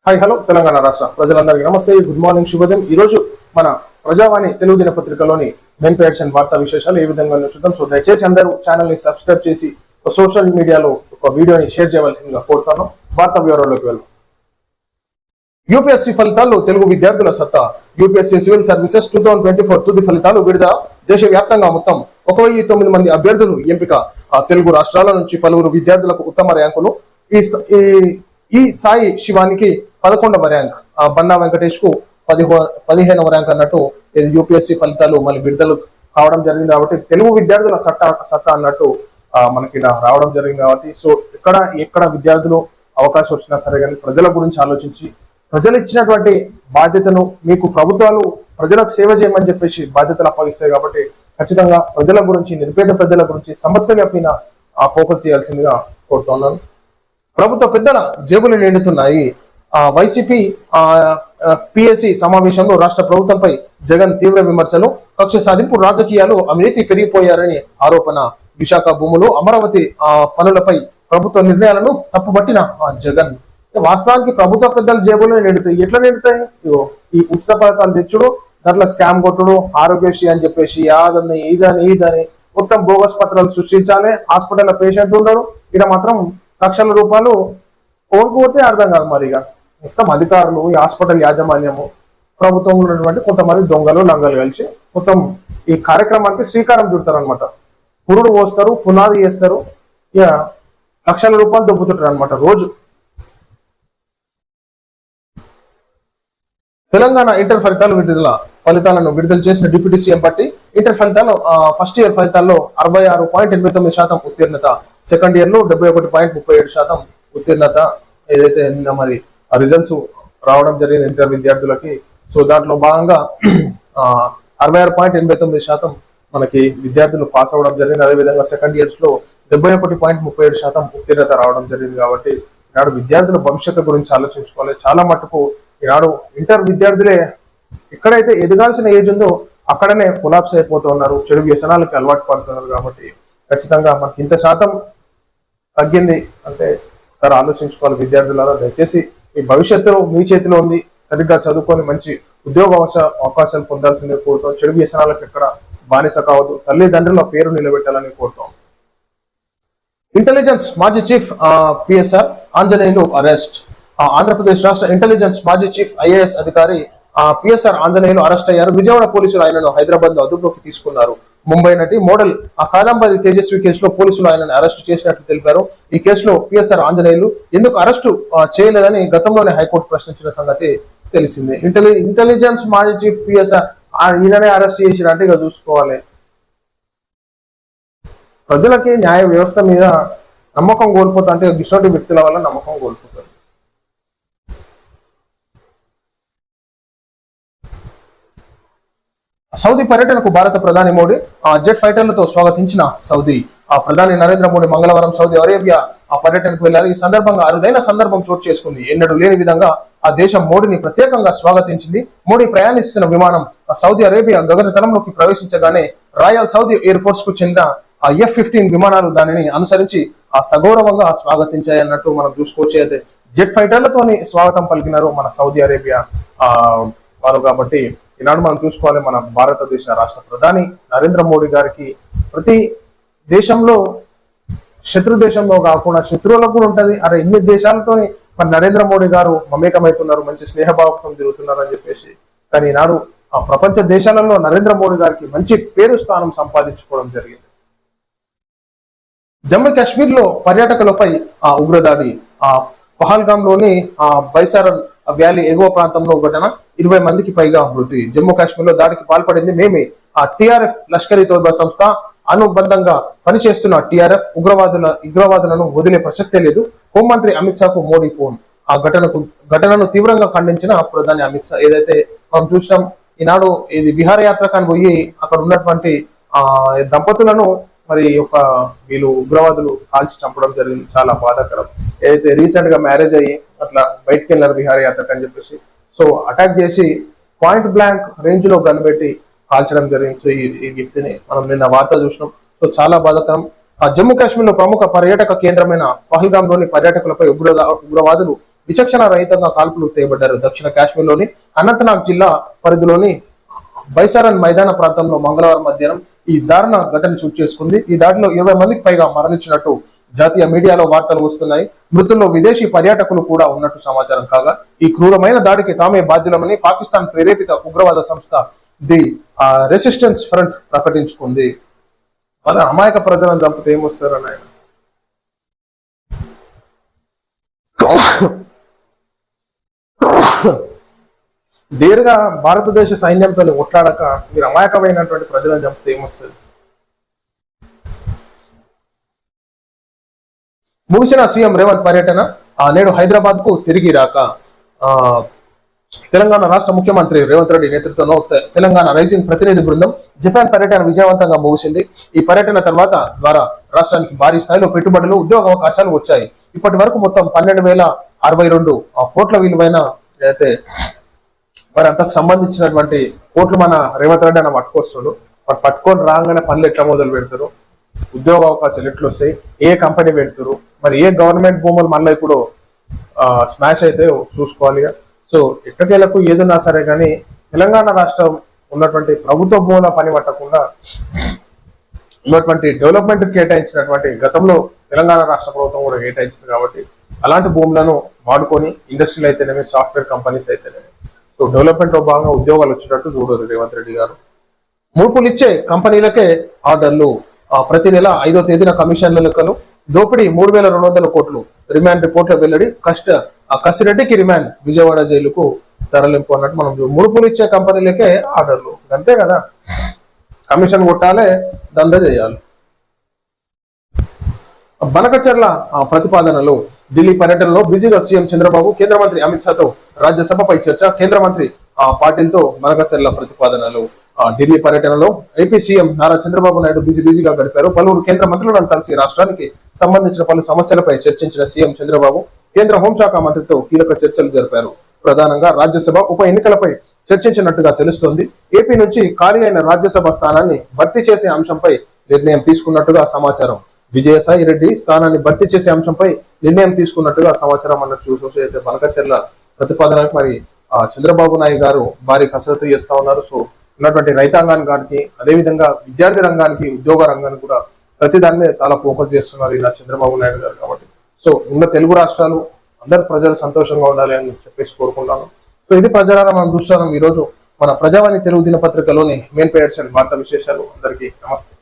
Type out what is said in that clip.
Hi hello Telangana రాష్ట్ర ప్రజలందరికీ నమస్తే, గుడ్ మార్నింగ్, శుభోదయం. ఈ రోజు మన ప్రజావాణి తెలుగు దినపత్రికలోని మెయిన్ పేజ్ అండ్ వార్తా విశేషాలు ఏ విధంగా చూద్దాం. సో దయచేసి అందరూ ఛానల్ ని సబ్స్క్రైబ్ చేసి సోషల్ మీడియాలో ఒక వీడియోని షేర్ చేయవలసిందిగా కోరుతాను. వార్తా వివరాల్లోకి వెళ్దాం. యూపీఎస్సీ ఫలితాల్లో తెలుగు విద్యార్థుల సత్తా. యూపీఎస్సీ సివిల్ సర్వీసెస్ 2024 తుది ఫలితాలు విడుదల. దేశవ్యాప్తంగా మొత్తం 1009 మంది అభ్యర్థులు ఎంపిక. తెలుగు రాష్ట్రాల నుంచి పలువురు విద్యార్థులకు ఉత్తమ ర్యాంకులు. ఈ సాయి శివానికి 11వ ర్యాంక్, బండా వెంకటేష్ కు 15వ ర్యాంక్ అన్నట్టు యూపీఎస్సీ ఫలితాలు మళ్ళీ విడుదల కావడం జరిగింది. కాబట్టి తెలుగు విద్యార్థుల సత్తా అన్నట్టు మనకి ఇలా రావడం జరిగింది. కాబట్టి సో ఎక్కడ విద్యార్థులు అవకాశం వచ్చినా సరే కానీ ప్రజల గురించి ఆలోచించి ప్రజలు ఇచ్చినటువంటి బాధ్యతను మీకు ప్రభుత్వాలు ప్రజలకు సేవ చేయమని చెప్పేసి బాధ్యతలు అప్పగిస్తాయి. కాబట్టి ఖచ్చితంగా ప్రజల గురించి, నిరుపేద ప్రజల గురించి సమస్యల పైన ఫోకస్ చేయాల్సిందిగా కోరుతున్నాను. ప్రభుత్వ పెద్దల జేబులు నిండుతున్నాయి. వైసీపీ పిఎస్సి సమావేశంలో రాష్ట్ర ప్రభుత్వంపై జగన్ తీవ్ర విమర్శలు. కక్ష సాధింపు రాజకీయాలు, అవినీతి పెరిగిపోయారని ఆరోపణ. విశాఖ భూములు, అమరావతి పనులపై ప్రభుత్వ నిర్ణయాలను తప్పుబట్టిన జగన్. వాస్తవానికి ప్రభుత్వ పెద్దల జేబులు నిండుతాయి. ఎట్లా నిండుతాయి? ఈ ఉచిత పథకాలు తెచ్చుడు, దాంట్లో స్కామ్ కొట్టుడు, ఆరోగ్యశ్రీ అని చెప్పేసి యాదని ఇదని మొత్తం బోగస్ పత్రాలు సృష్టించాలి. హాస్పిటల్లో పేషెంట్ ఉండరు, ఇక్కడ మాత్రం లక్షల రూపాయలు కోల్పోతే అర్థం కాదు. మరి ఇక మొత్తం అధికారులు, ఈ హాస్పిటల్ యాజమాన్యము, ప్రభుత్వంలో ఉన్నటువంటి కొంతమంది దొంగలు లంగలు కలిసి మొత్తం ఈ కార్యక్రమానికి శ్రీకారం చుడతారు అనమాట. పురుడు పోస్తారు, పునాది చేస్తారు, ఇక లక్షల రూపాయలు దొబ్బుతుంటారు అనమాట రోజు. తెలంగాణ ఇంటర్ ఫలితాలను విడుదల చేసిన డిప్యూటీ సీఎం పట్టి. ఇంటర్ ఫలితాలు ఫస్ట్ ఇయర్ ఫలితాల్లో 66.89% ఉత్తీర్ణత, సెకండ్ ఇయర్ లో 71.37% ఉత్తీర్ణత ఏదైతే నిన్న మరి రిజల్ట్స్ రావడం జరిగింది ఇంటర్ విద్యార్థులకి. సో దాంట్లో భాగంగా 66.89% మనకి విద్యార్థులు పాస్ అవ్వడం జరిగింది. అదేవిధంగా సెకండ్ ఇయర్స్ లో 71.37% ఉత్తీర్ణత రావడం జరిగింది. కాబట్టి ఈనాడు విద్యార్థుల భవిష్యత్తు గురించి ఆలోచించుకోవాలి. చాలా మటుకు ఈనాడు ఇంటర్ విద్యార్థులే ఎక్కడైతే ఎదగాల్సిన ఏజ్ ఉందో అక్కడనే కొలాప్స్ అయిపోతున్నారు, చెడు వ్యసనాలకి అలవాటు పడుతున్నారు. కాబట్టి ఖచ్చితంగా మనకి ఇంత శాతం తగ్గింది అంటే సరే ఆలోచించుకోవాలి విద్యార్థులారా. దయచేసి మీ భవిష్యత్తు మీ చేతిలో ఉంది, సరిగ్గా చదువుకొని మంచి ఉద్యోగ అవకాశాలు పొందాల్సిందే కోరుతాం. చెడు వ్యసనాలకు ఎక్కడ బానిస కావద్దు, తల్లిదండ్రుల పేరు నిలబెట్టాలని కోరుతాం. ఇంటెలిజెన్స్ మాజీ chief PSR Anjaneyulu arrest. Andhra Pradesh రాష్ట్ర ఇంటెలిజెన్స్ మాజీ చీఫ్ ఐఏఎస్ అధికారి పిఎస్ఆర్ ఆంజనేయులు అరెస్ట్ అయ్యారు. విజయవాడ పోలీసులు ఆయనను హైదరాబాద్ లో అదుపులోకి తీసుకున్నారు. ముంబై నటి మోడల్ కాదంబరి తేజస్వి కేసులో పోలీసులు ఆయనను అరెస్టు చేసినట్లు తెలిపారు. ఈ కేసులో పిఎస్ఆర్ ఆంజనేయులు ఎందుకు అరెస్టు చేయలేదని గతంలోనే హైకోర్టు ప్రశ్నించిన సంగతి తెలిసిందే. ఇంటెలిజెన్స్ మాజీ చీఫ్ పిఎస్ఆర్ ఈయననే అరెస్ట్ చేసినట్టు ఇక చూసుకోవాలి. ప్రజలకి న్యాయ వ్యవస్థ మీద నమ్మకం కోల్పోతా అంటే ఇటువంటి వ్యక్తుల వల్ల నమ్మకం కోల్పోతారు. సౌదీ పర్యటనకు భారత ప్రధాని మోడీ జెట్ ఫైటర్లతో స్వాగతించిన సౌదీ. ప్రధాని నరేంద్ర మోడీ మంగళవారం సౌదీ అరేబియా పర్యటనకు వెళ్లారు. ఈ సందర్భంగా అరుదైన సందర్భం చోటు చేసుకుంది. ఎన్నడూ లేని విధంగా ఆ దేశం మోడీని ప్రత్యేకంగా స్వాగతించింది. మోడీ ప్రయాణిస్తున్న విమానం సౌదీ అరేబియా గగనతలంలోకి ప్రవేశించగానే రాయల్ సౌదీ ఎయిర్ ఫోర్స్ కు చెందిన F-15 విమానాలు దానిని అనుసరించి సగౌరవంగా స్వాగతించాయన్నట్టు మనం చూసుకోవచ్చు. అయితే జెట్ ఫైటర్లతోని స్వాగతం పలికినారు మన సౌదీ అరేబియా వారు. కాబట్టి ఈనాడు మనం చూసుకోవాలి, మన భారతదేశ రాష్ట్ర ప్రధాని నరేంద్ర మోడీ గారికి ప్రతి దేశంలో శత్రు దేశంలో కాకుండా శత్రువులకు కూడా ఉంటది. అరే ఇన్ని దేశాలతోని మన నరేంద్ర మోడీ గారు మమేకమవుతున్నారు, మంచి స్నేహభావం తిరుగుతున్నారు అని చెప్పేసి. కానీ ఈనాడు ప్రపంచ దేశాలలో నరేంద్ర మోడీ గారికి మంచి పేరు స్థానం సంపాదించుకోవడం జరిగింది. జమ్మూ కాశ్మీర్ లో పర్యాటకులపై ఉగ్రదాడి. పహల్గామ్ లోని బైసారన్ వ్యాలీ ఎగువ ప్రాంతంలో ఘటన, 20 మందికి పైగా మృతి. జమ్మూ కాశ్మీర్ లో దాడికి పాల్పడింది మేమే. టిఆర్ఎఫ్ లష్కర్-ఇ తోయిబా సంస్థ అనుబంధంగా పనిచేస్తున్న టిఆర్ఎఫ్ ఉగ్రవాదులను వదిలే ప్రసక్తే లేదు. హోంమంత్రి అమిత్ షాకు మోడీ ఫోన్. ఆ ఘటనను తీవ్రంగా ఖండించిన ప్రధాని అమిత్ షా. ఏదైతే మనం చూసినాం ఈనాడు ఇది విహారయాత్రకాన్ని పోయి అక్కడ ఉన్నటువంటి దంపతులను మరి వీళ్ళు ఉగ్రవాదులు కాల్చి చంపడం జరిగింది. చాలా బాధాకరం. ఏదైతే రీసెంట్ గా మ్యారేజ్ అయ్యి అట్లా బయటకు వెళ్ళారు విహారయాత్రకు అని చెప్పేసి. సో అటాక్ చేసి పాయింట్ బ్లాంక్ రేంజ్ లో కనిపెట్టి కాల్చడం జరిగింది. సో ఈ వ్యక్తిని మనం నిన్న వార్త చూసినాం. సో చాలా బాధాకరం. జమ్మూ కాశ్మీర్ లో ప్రముఖ పర్యాటక కేంద్రమైన పహల్గాంలోని పర్యాటకులపై ఉగ్రవాదులు విచక్షణ రహితంగా కాల్పులు చేయబడ్డారు. దక్షిణ కాశ్మీర్లోని అనంతనాగ్ జిల్లా పరిధిలోని బైసారన్ మైదాన ప్రాంతంలో మంగళవారం మధ్యాహ్నం ఈ దారుణ ఘటన చోటు చేసుకుంది. ఈ దాడిలో 20 మందికి పైగా మరణించినట్టు జాతీయ మీడియాలో వార్తలు వస్తున్నాయి. మృతుల్లో విదేశీ పర్యాటకులు కూడా ఉన్నట్టు సమాచారం కాగా ఈ క్రూరమైన దాడికి తామే బాధ్యులమని పాకిస్తాన్ ప్రేరేపిత ఉగ్రవాద సంస్థ ది రెసిస్టెన్స్ ఫ్రంట్ ప్రకటించుకుంది. మన అమాయక ప్రజలను చంపితే ఏమొస్తారని ఆయన నేరుగా భారతదేశ సైన్యంతో కొట్లాడక మీరు అమాయకమైనటువంటి ప్రజలను చంపితే ఏమొస్తుంది? ముగిసిన సీఎం రేవంత్ పర్యటన నేడు హైదరాబాద్ కు తిరిగి రాక తెలంగాణ రాష్ట్ర ముఖ్యమంత్రి రేవంత్ రెడ్డి నేతృత్వంలో తెలంగాణ రైజింగ్ ప్రతినిధి బృందం జపాన్ పర్యటన విజయవంతంగా ముగిసింది. ఈ పర్యటన తర్వాత ద్వారా రాష్ట్రానికి భారీ స్థాయిలో పెట్టుబడులు, ఉద్యోగ అవకాశాలు వచ్చాయి. ఇప్పటి వరకు మొత్తం 12,062 కోట్ల విలువైన అయితే మరి అంతకు సంబంధించినటువంటి కోట్లు మన రేవంత్ రెడ్డి అన్న పట్టుకొస్తాడు. మరి పట్టుకొని రాగానే పనులు ఎట్లా మొదలు పెడతారు, ఉద్యోగ అవకాశాలు ఎట్లా వస్తాయి, ఏ కంపెనీ పెడతారు, మరి ఏ గవర్నమెంట్ భూములు మళ్ళీ ఇప్పుడు స్మాష్ అయితే చూసుకోవాలి. సో ఎక్కడికెళ్లకు ఏదన్నా సరే కానీ తెలంగాణ రాష్ట్రం ఉన్నటువంటి ప్రభుత్వ భూముల పని పట్టకుండా ఉన్నటువంటి డెవలప్మెంట్ కేటాయించినటువంటి గతంలో తెలంగాణ రాష్ట్ర ప్రభుత్వం కూడా కేటాయించింది కాబట్టి అలాంటి భూములను వాడుకొని ఇండస్ట్రీలు అయితేనేమి, సాఫ్ట్వేర్ కంపెనీస్ అయితేనేమి సో డెవలప్మెంట్ లో భాగంగా ఉద్యోగాలు వచ్చేటట్టు చూడరు రేవంత్ రెడ్డి గారు. ముడుపులు ఇచ్చే కంపెనీలకే ఆర్డర్లు, ప్రతి నెల 5వ తేదీన కమిషన్ల లెక్కలు, దోపిడీ 3,200 కోట్లు, రిమాండ్ రిపోర్ట్ల వెల్లడి, కసిరెడ్డికి రిమాండ్, విజయవాడ జైలుకు తరలింపు అన్నట్టు మనం ముడుపులు ఇచ్చే కంపెనీలకే ఆర్డర్లు. అంతే కదా, కమిషన్ కొట్టాలి, దందా చేయాలి. బనకచర్ల ప్రతిపాదనలు. ఢిల్లీ పర్యటనలో బిజీగా సీఎం చంద్రబాబు, కేంద్ర మంత్రి అమిత్ షాతో రాజ్యసభపై చర్చ, కేంద్ర మంత్రి పాటిల్తో బనకచర్ల ప్రతిపాదనలు. ఢిల్లీ పర్యటనలో ఏపీ సీఎం నారా చంద్రబాబు నాయుడు బిజీగా గడిపారు. పలువురు కేంద్ర మంత్రులను కలిసి రాష్ట్రానికి సంబంధించిన పలు సమస్యలపై చర్చించిన సీఎం చంద్రబాబు కేంద్ర హోంశాఖ మంత్రితో కీలక చర్చలు జరిపారు. ప్రధానంగా రాజ్యసభ ఉప ఎన్నికలపై చర్చించినట్టుగా తెలుస్తోంది. ఏపీ నుంచి ఖాళీ అయిన రాజ్యసభ స్థానాన్ని భర్తీ చేసే అంశంపై నిర్ణయం తీసుకున్నట్టుగా సమాచారం. విజయసాయి రెడ్డి స్థానాన్ని భర్తీ చేసే అంశంపై నిర్ణయం తీసుకున్నట్టుగా సమాచారం అన్నట్టు చూసి అయితే బనకచర్ల ప్రతిపాదనకు మరి చంద్రబాబు నాయుడు గారు భారీ కసరత్తు చేస్తా ఉన్నారు. సో ఉన్నటువంటి రైతాంగానికి, అదేవిధంగా విద్యార్థి రంగానికి, ఉద్యోగ రంగానికి కూడా ప్రతి దాని మీద చాలా ఫోకస్ చేస్తున్నారు ఇలా చంద్రబాబు నాయుడు గారు. కాబట్టి సో ఉన్న తెలుగు రాష్ట్రాలు అందరు ప్రజలు సంతోషంగా ఉండాలి అని చెప్పేసి కోరుకుంటాను. సో ఇది ప్రజలను మనం చూస్తున్నాం. ఈ రోజు మన ప్రజావాణి తెలుగు దినపత్రికలోని మెయిన్ పేజెస్ వార్తా విశేషాలు. అందరికీ నమస్తే.